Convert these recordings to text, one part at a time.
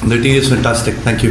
The tea is fantastic. Thank you.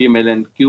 PMLN-Q,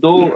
2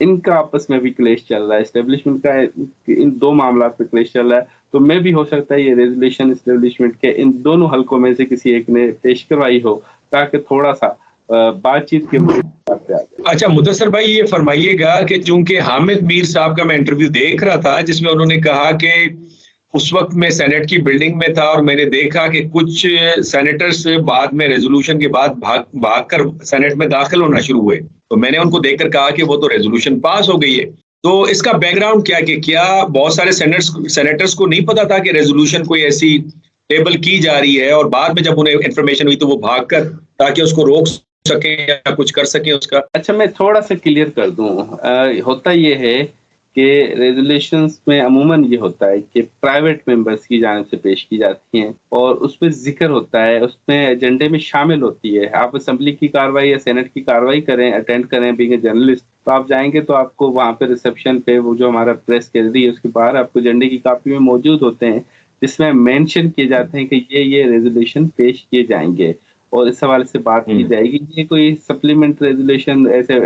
ان کا آپس میں بھی کلیش چل رہا ہے, اسٹیبلشمنٹ کا ان دو معاملات پہ کلیش چل رہا ہے. تو میں بھی ہو سکتا ہے یہ ریزولیشن اسٹیبلشمنٹ کے ان دونوں حلقوں میں سے کسی ایک نے پیش کروائی ہو, تاکہ تھوڑا سا بات چیت کے اچھا مدثر بھائی یہ فرمائیے گا کہ چونکہ حامد میر صاحب کا میں انٹرویو دیکھ رہا تھا جس میں انہوں نے کہا کہ اس وقت میں سینٹ کی بلڈنگ میں تھا اور میں نے دیکھا کہ کچھ سینیٹرز بعد میں ریزولوشن کے بعد بھاگ کر سینٹ میں داخل ہونا شروع ہوئے, تو میں نے ان کو دیکھ کر کہا کہ وہ تو ریزولوشن پاس ہو گئی ہے. تو اس کا بیک گراؤنڈ کیا کہ کیا بہت سارے سینیٹرز کو نہیں پتا تھا کہ ریزولوشن کوئی ایسی ٹیبل کی جا رہی ہے, اور بعد میں جب انہیں انفارمیشن ہوئی تو وہ بھاگ کر تاکہ اس کو روک سکیں یا کچھ کر سکیں اس کا. اچھا میں تھوڑا سا کلیئر کر دوں. ہوتا یہ ہے کہ ریزولیشنز میں عموماً یہ ہوتا ہے کہ پرائیویٹ ممبرس کی جانب سے پیش کی جاتی ہیں اور اس پہ ذکر ہوتا ہے, اس میں ایجنڈے میں شامل ہوتی ہے. آپ اسمبلی کی کارروائی یا سینٹ کی کارروائی کریں, اٹینڈ کریں بینگ اے جرنلسٹ, تو آپ جائیں گے تو آپ کو وہاں پہ ریسیپشن پہ وہ جو ہمارا پریس گیلری ہے اس کے باہر آپ کو ایجنڈے کی کاپی میں موجود ہوتے ہیں جس میں مینشن کیے جاتے ہیں کہ یہ ریزولیشن پیش کیے جائیں گے اور اس حوالے سے بات کی جائے گی. یہ کوئی سپلیمنٹ ریزولیشن ایسے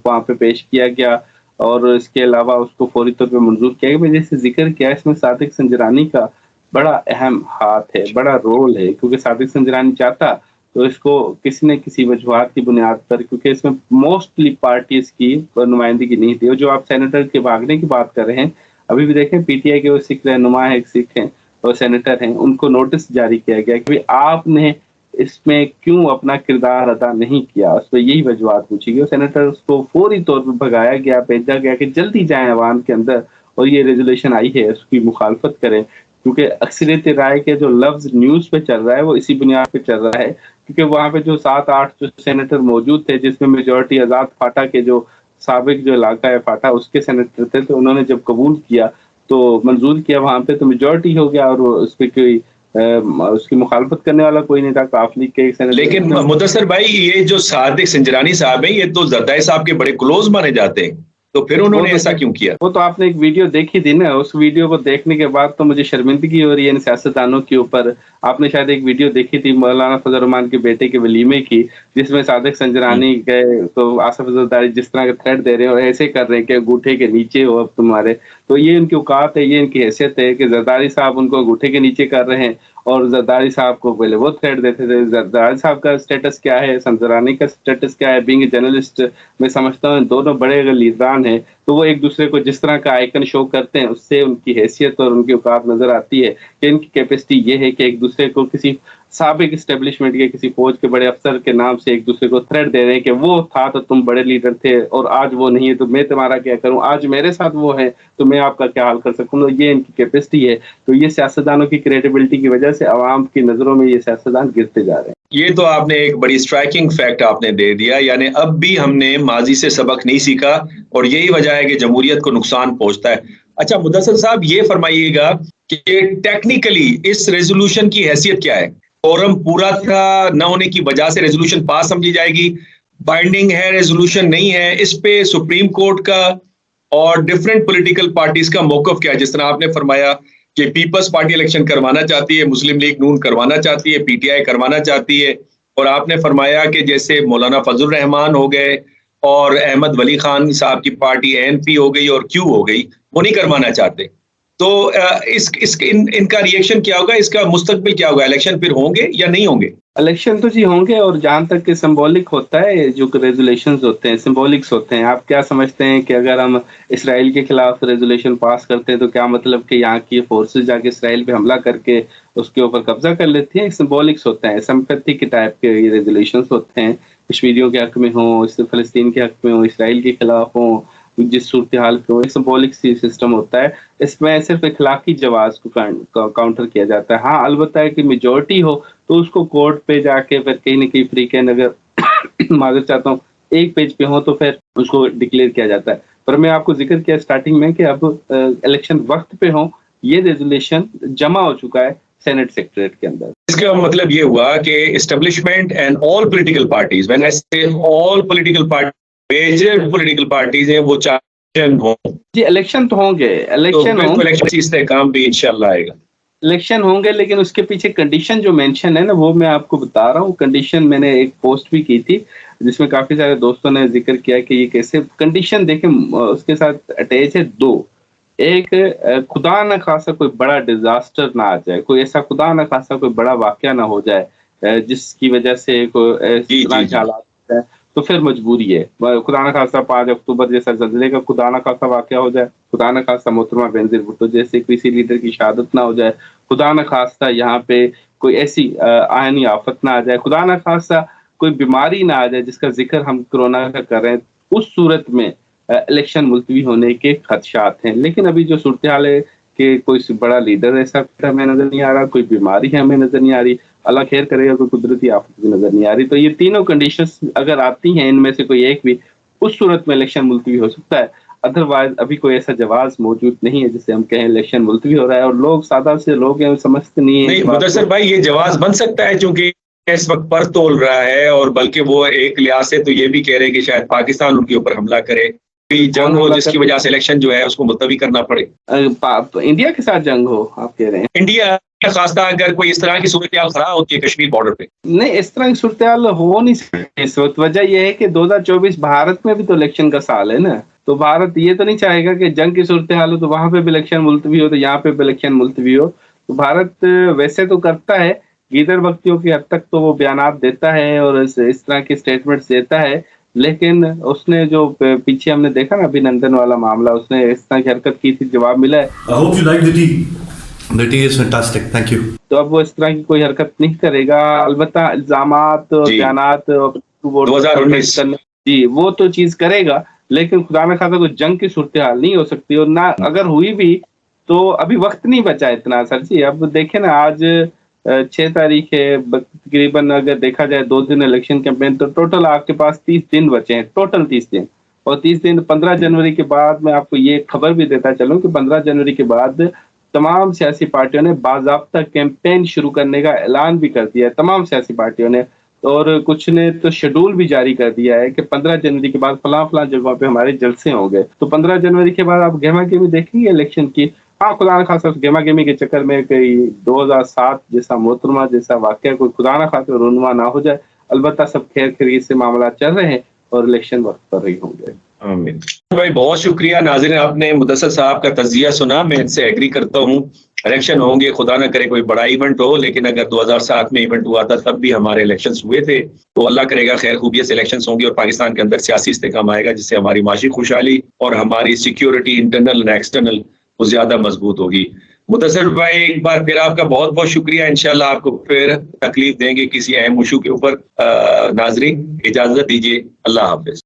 وہاں پہ پیش کیا گیا اور اس کے علاوہ اس کو فوری طور پہ منظور کیا گیا. جیسے ذکر کیا اس میں صادق سنجرانی کا بڑا اہم ہاتھ ہے, بڑا رول ہے, کیونکہ صادق سنجرانی چاہتا تو اس کو کسی نہ کسی وجوہات کی بنیاد پر, کیونکہ اس میں موسٹلی پارٹیز کی نمائندگی نہیں تھی. اور جو آپ سینیٹر کے بھاگنے کی بات کر رہے ہیں, ابھی بھی دیکھیں پی ٹی آئی کے وہ سکھ رہنما ہے, ایک سکھ ہیں اور سینیٹر ہیں, ان کو نوٹس جاری کیا گیا کہ آپ نے اس میں کیوں اپنا کردار ادا نہیں کیا. اس پہ یہی وجوہات پوچھی گئی. سینیٹر اس کو فوری طور پہ بھگایا گیا, بھیجا گیا کہ جلدی جائیں عوام کے اندر اور یہ ریزولیشن آئی ہے اس کی مخالفت کریں, کیونکہ اکثریت رائے کے جو لفظ نیوز پہ چل رہا ہے وہ اسی بنیاد پہ چل رہا ہے, کیونکہ وہاں پہ جو 7-8 جو سینیٹر موجود تھے جس میں میجورٹی آزاد فاٹا کے جو سابق جو علاقہ ہے فاٹا اس کے سینیٹر تھے, تو انہوں نے جب قبول کیا تو منظور کیا وہاں پہ تو میجورٹی ہو گیا اور اس پہ کوئی اس کی مخالفت کرنے والا کوئی نہیں تھا. کاف لیگ کے لیکن مدثر بھائی یہ جو صادق سنجرانی صاحب ہیں یہ تو زرداری صاحب کے بڑے کلوز مانے جاتے ہیں, تو پھر انہوں نے ایسا کیوں کیا؟ وہ تو آپ نے ایک ویڈیو دیکھی تھی نا, اس ویڈیو کو دیکھنے کے بعد تو مجھے شرمندگی ہو رہی ہے ان سیاستدانوں کے اوپر. آپ نے شاید ایک ویڈیو دیکھی تھی مولانا فضل الرحمان کے بیٹے کے ولیمے کی, جس میں صادق سنجرانی گئے تو آصف زرداری جس طرح کا تھریٹ دے رہے ہیں اور ایسے کر رہے ہیں کہ انگوٹھے کے نیچے ہو اب تمہارے. تو یہ ان کی اوقات ہے, یہ ان کی حیثیت ہے کہ زرداری صاحب ان کو انگوٹھے کے نیچے کر رہے ہیں اور زرداری صاحب کو پہلے وہ تھریٹ دیتے تھے. زرداری صاحب کا اسٹیٹس کیا ہے, سنجرانی کا اسٹیٹس کیا ہے بینگ اے جرنلسٹ؟ میں سمجھتا ہوں دونوں بڑے اگر لیڈران ہیں تو وہ ایک دوسرے کو جس طرح کا آئیکن شو کرتے ہیں اس سے ان کی حیثیت اور ان کی اوقات نظر آتی ہے کہ ان کی کیپیسٹی یہ ہے کہ ایک دوسرے کو کسی سابق اسٹیبلشمنٹ کے کسی فوج کے بڑے افسر کے نام سے ایک دوسرے کو تھریٹ دے رہے ہیں کہ وہ تھا تو تم بڑے لیڈر تھے اور آج وہ نہیں ہے تو میں تمہارا کیا کروں, آج میرے ساتھ وہ ہے تو میں آپ کا کیا حال کر سکوں. یہ ان کی کیپیسٹی ہے. تو یہ سیاستدانوں کی کریڈیبلٹی کی وجہ سے عوام کی نظروں میں یہ سیاستدان گرتے جا رہے ہیں. یہ تو آپ نے ایک بڑی اسٹرائکنگ فیکٹ آپ نے دے دیا, یعنی اب بھی ہم نے ماضی سے سبق نہیں سیکھا اور یہی وجہ ہے کہ جمہوریت کو نقصان پہنچتا ہے. اچھا مدثر صاحب یہ فرمائیے گا کہ ٹیکنیکلی اس ریزولوشن کی حیثیت کیا ہے؟ فورم پورا تھا نہ ہونے کی وجہ سے ریزولوشن پاس سمجھی جائے گی, بائنڈنگ ہے ریزولوشن نہیں ہے, اس پہ سپریم کورٹ کا اور ڈفرینٹ پولیٹیکل پارٹیز کا موقف کیا ہے؟ جس طرح آپ نے فرمایا کہ پیپلز پارٹی الیکشن کروانا چاہتی ہے, مسلم لیگ نون کروانا چاہتی ہے, پی ٹی آئی کروانا چاہتی ہے, اور آپ نے فرمایا کہ جیسے مولانا فضل الرحمان ہو گئے اور احمد ولی خان صاحب کی پارٹی این پی ہو گئی اور کیو ہو گئی, وہ نہیں کروانا چاہتے. تو ان کا ریئیکشن کیا ہوگا, اس کا مستقبل کیا ہوگا؟ الیکشن پھر ہوں گے یا نہیں ہوں گے؟ الیکشن تو جی ہوں گے, اور جہاں تک کہ سمبولک ہوتا ہے جو ریزولیشنز ہوتے ہیں سمبولکس ہوتے ہیں. آپ کیا سمجھتے ہیں کہ اگر ہم اسرائیل کے خلاف ریزولیشن پاس کرتے ہیں تو کیا مطلب کہ یہاں کی فورسز جا کے اسرائیل پہ حملہ کر کے اس کے اوپر قبضہ کر لیتی ہیں؟ سمبولکس ہوتے ہیں, سمپیتھی کے ٹائپ کے یہ ریزولیشنز ہوتے ہیں. کشمیریوں کے حق میں ہوں, فلسطین کے حق میں ہوں, اسرائیل کے خلاف ہوں, جس صورتحال پہ ہو, ایک سمبولک سسٹم ہوتا ہے. اس میں صرف اخلاقی جواز کو کاؤنٹر کیا جاتا ہے. ہاں البتہ ہے کہ میجورٹی ہو تو اس کو کورٹ پہ جا کے پھر کہیں نہ کہیں فری کین اگر معذرت چاہتا ہوں ایک پیج پہ ہو تو پھر اس کو ڈکلیئر کیا جاتا ہے. پر میں آپ کو ذکر کیا اسٹارٹنگ میں کہ اب الیکشن وقت پہ ہوں, یہ ریزولیشن جمع ہو چکا ہے سینٹ سیکریٹریٹ کے اندر. اس کا مطلب یہ ہوا کہ establishment and all political parties, when I say all political parties, major political parties ہیں وہ چاہتے ہوں جی الیکشن تو ہوں گے, الیکشن استحکام بھی انشاءاللہ آئے گا. الیکشن ہوں گے, لیکن اس کے پیچھے کنڈیشن جو مینشن ہے نا وہ میں آپ کو بتا رہا ہوں. کنڈیشن میں نے ایک پوسٹ بھی کی تھی, جس میں کافی سارے دوستوں نے ذکر کیا کہ یہ کیسے کنڈیشن دیکھیں اس کے ساتھ اٹیچ ہے دو. ایک خدا نہ خاصا کوئی بڑا ڈیزاسٹر نہ آ جائے, کوئی ایسا خدا نہ خاصا کوئی بڑا واقعہ نہ ہو جائے جس کی وجہ سے کوئی اس طرح کے حالات ہوتے ہیں, تو پھر مجبوری ہے. خدا نہ خاصا 5 اکتوبر جیسا زلزلے کا خدا نہ خاصا واقعہ ہو جائے, خدا نہ خاصا محترمہ بینظیر بھٹو جیسے کسی لیڈر کی شہادت نہ ہو جائے, خدا نہ خاصا یہاں پہ کوئی ایسی آئینی آفت نہ آ جائے, خدا نہ خاصا کوئی بیماری نہ آ جائے جس کا ذکر ہم کورونا کا کر رہے ہیں, اس صورت میں الیکشن ملتوی ہونے کے خدشات ہیں. لیکن ابھی جو صورتحال ہے کہ کوئی بڑا لیڈر ایسا ہمیں نظر نہیں آ رہا, کوئی بیماری ہے ہمیں نظر نہیں آ رہی, اللہ خیر کرے گا, کوئی قدرتی آفت بھی نظر نہیں آ رہی. تو یہ تینوں کنڈیشنز اگر آتی ہیں ان میں سے کوئی ایک بھی, اس صورت میں الیکشن ملتوی ہو سکتا ہے. ادروائز ابھی کوئی ایسا جواز موجود نہیں ہے جسے ہم کہیں الیکشن ملتوی ہو رہا ہے, اور لوگ سادہ سے لوگ ہیں سمجھتے نہیں ہیں. مدثر بھائی یہ جواز بن سکتا ہے چونکہ اس وقت پر تول رہا ہے, اور بلکہ وہ ایک لحاظ سے تو یہ بھی کہہ رہے کہ شاید پاکستان ان کے اوپر حملہ کرے, جنگ ہو جس کی وجہ سے الیکشن جو ہے اس کو ملتوی کرنا پڑے. انڈیا کے ساتھ جنگ ہو آپ کہہ رہے ہیں؟ انڈیا خاصہ اگر کوئی اس طرح کی صورتحال خراب ہوتی ہے کشمیر بارڈر پہ. نہیں, اس طرح کی صورتحال ہو نہیں سکتی اس وقت. وجہ یہ ہے کہ 2024 بھارت میں بھی تو الیکشن کا سال ہے نا, تو بھارت یہ تو نہیں چاہے گا کہ جنگ کی صورتحال ہو تو وہاں پہ بھی الیکشن ملتوی ہو, تو یہاں پہ بھی الیکشن ملتوی ہو. تو بھارت ویسے تو کرتا ہے گیدڑ بختیوں کی حد تک, تو وہ بیانات دیتا ہے اور اس طرح کے اسٹیٹمنٹس دیتا ہے, لیکن اس نے جو پیچھے ہم نے دیکھا نا ابھی نندن والا معاملہ, اس نے اس طرح کی حرکت کی تھی, جواب ملا ہے. I hope you like the tea. The tea is fantastic. Thank you. تو اب وہ اس طرح کی کوئی حرکت نہیں کرے گا. البتہ الزامات اور بیانات 2019 جی وہ تو چیز کرے گا, لیکن خدا نہ خاصا کوئی جنگ کی صورتحال نہیں ہو سکتی, اور نہ اگر ہوئی بھی تو ابھی وقت نہیں بچا اتنا. سر جی اب دیکھیں نا, آج 6 تاریخ ہے, تقریباً اگر دیکھا جائے 2 دن الیکشن کیمپین, تو ٹوٹل آپ کے پاس 30 دن بچے ہیں, ٹوٹل 30 دن. اور 30 دن 15 جنوری کے بعد میں آپ کو یہ خبر بھی دیتا چلوں کہ 15 جنوری کے بعد تمام سیاسی پارٹیوں نے باضابطہ کیمپین شروع کرنے کا اعلان بھی کر دیا ہے, تمام سیاسی پارٹیوں نے. اور کچھ نے تو شیڈول بھی جاری کر دیا ہے کہ 15 جنوری کے بعد فلاں فلاں جگہوں پہ ہمارے جلسے ہوں گے. تو 15 جنوری کے بعد آپ گہما گہمی دیکھیں گے الیکشن کی. ہاں خدا نہ خاصا گہما گہمی کے چکر میں کوئی 2007 جیسا محترمہ جیسا واقعہ کوئی خدا نہ خاصا رونما نہ ہو جائے. البتہ سب خیر خیریت سے معاملات چل رہے ہیں اور الیکشن وقت پر ہی ہوں گے. آمین بھائی, بہت شکریہ. ناظرین آپ نے مدثر صاحب کا تجزیہ سنا, میں ان سے ایگری کرتا ہوں. الیکشن ہوں گے, خدا نہ کرے کوئی بڑا ایونٹ ہو, لیکن اگر 2007 میں ایونٹ ہوا تھا تب بھی ہمارے الیکشنز ہوئے تھے, تو اللہ کرے گا خیر خوبیت سے الیکشنز ہوں گے اور پاکستان کے اندر سیاسی استحکام آئے گا, جس سے ہماری معاشی خوشحالی اور ہماری سیکیورٹی انٹرنل اور ایکسٹرنل وہ زیادہ مضبوط ہوگی. مدثر بھائی ایک بار پھر آپ کا بہت بہت شکریہ. انشاءاللہ آپ کو پھر تکلیف دیں گے کسی اہم ایشو کے اوپر. ناظرین اجازت دیجیے, اللہ حافظ.